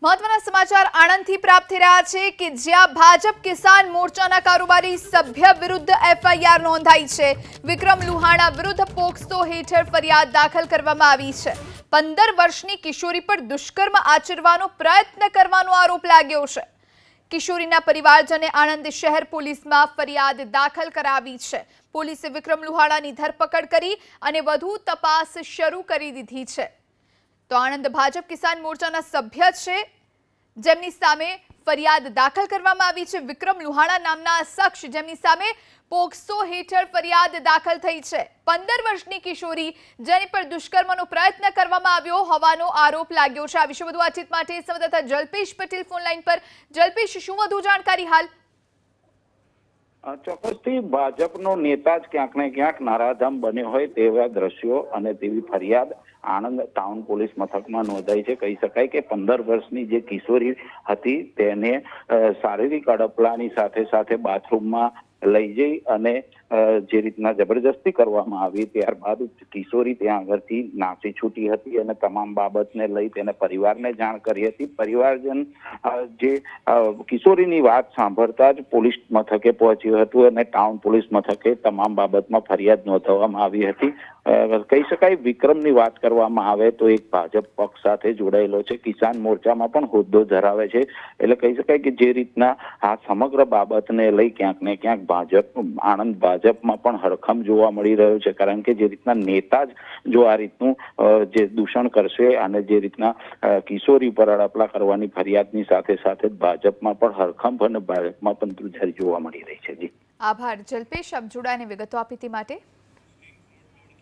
મહત્વના સમાચાર આણંદથી પ્રાપ્ત થઈ રહ્યા છે કે જ્યાં ભાજપ કિસાન મોરચાના કારોબારી સભ્ય વિરુદ્ધ એફઆઈઆર નોંધાઈ છે। વિક્રમ લુહાણા વિરુદ્ધ પોક્સો હેઠળ ફરિયાદ દાખલ કરવામાં આવી છે। 15 વર્ષની કિશોરી પર દુષ્કર્મ આચરવાનો પ્રયત્ન કરવાનો આરોપ લાગ્યો છે। કિશોરીના પરિવારજને આણંદ શહેર પોલીસમાં ફરિયાદ દાખલ કરાવી છે। પોલીસે વિક્રમ લુહાણાની ધરપકડ કરી અને વધુ તપાસ શરૂ કરી દીધી છે। તો આણંદ ભાજપ કિસાન મોરચાના સભ્ય છે જેમની સામે ફરિયાદ દાખલ કરવામાં આવી છે। વિક્રમ લુહાણા નામના શખ્સ જેમની સામે પોક્સો હેઠળ ફરિયાદ દાખલ થઈ છે। 15 વર્ષની કિશોરી જેની પર દુષ્કર્મનો પ્રયત્ન કરવામાં આવ્યો હોવાનો આરોપ લાગ્યો છે। આ વિશે વધુ વાતચીત માટે સંવાદદાતા જલ્પેશ પટેલ ફોન લાઈન પર। જલ્પેશ, શું વધુ જાણકારી હાલ? ચોક્કસથી ભાજપનો નેતા જ ક્યાંક ને ક્યાંક નારાધામ બન્યો હોય તેવા દ્રશ્યો અને તેવી ફરિયાદ આણંદ ટાઉન પોલીસ મથકમાં નોંધાઈ છે। કહી શકાય કે 15 વર્ષની જે કિશોરી હતી તેને શારીરિક અડપલાની સાથે સાથે બાથરૂમમાં લઈ જઈ અને જે રીતના જબરજસ્તી કરવામાં આવી ત્યારબાદ કિશોરી ત્યાં આગળથી નાસી છૂટી હતી અને તમામ બાબતને લઈ તેને પરિવારને જાણ કરી હતી। પરિવારજન જે કિશોરીની વાત સાંભળતા જ પોલીસ મથકે પહોંચ્યું હતું અને ટાઉન પોલીસ મથકે તમામ બાબતમાં ફરિયાદ નોંધવામાં આવી હતી। કહી શકાય વિક્રમની વાત કરવામાં આવે તો એક ભાજપ પક્ષ સાથે જોડાયેલો છે, કિસાન મોરચામાં પણ હોદ્દો ધરાવે છે। એટલે કહી શકાય કે જે રીતના આ સમગ્ર બાબતને લઈ ક્યાંક ને ક્યાંક આણંદ ભાજપમાં પણ હડખંપ જોવા મળી રહ્યો છે। કારણ કે જે રીતના નેતા જ જો આ રીતનું જે દૂષણ કરશે અને જે રીતના કિશોરી પર અડપલા કરવાની ફરિયાદની સાથે સાથે ભાજપમાં પણ હડખંપ અને ભાજપમાં પણ ધ્રુજારી જોવા મળી રહી છે। જી આભાર જલ્પેશ, આપ જોડાઈને વિગતો આપી તે માટે।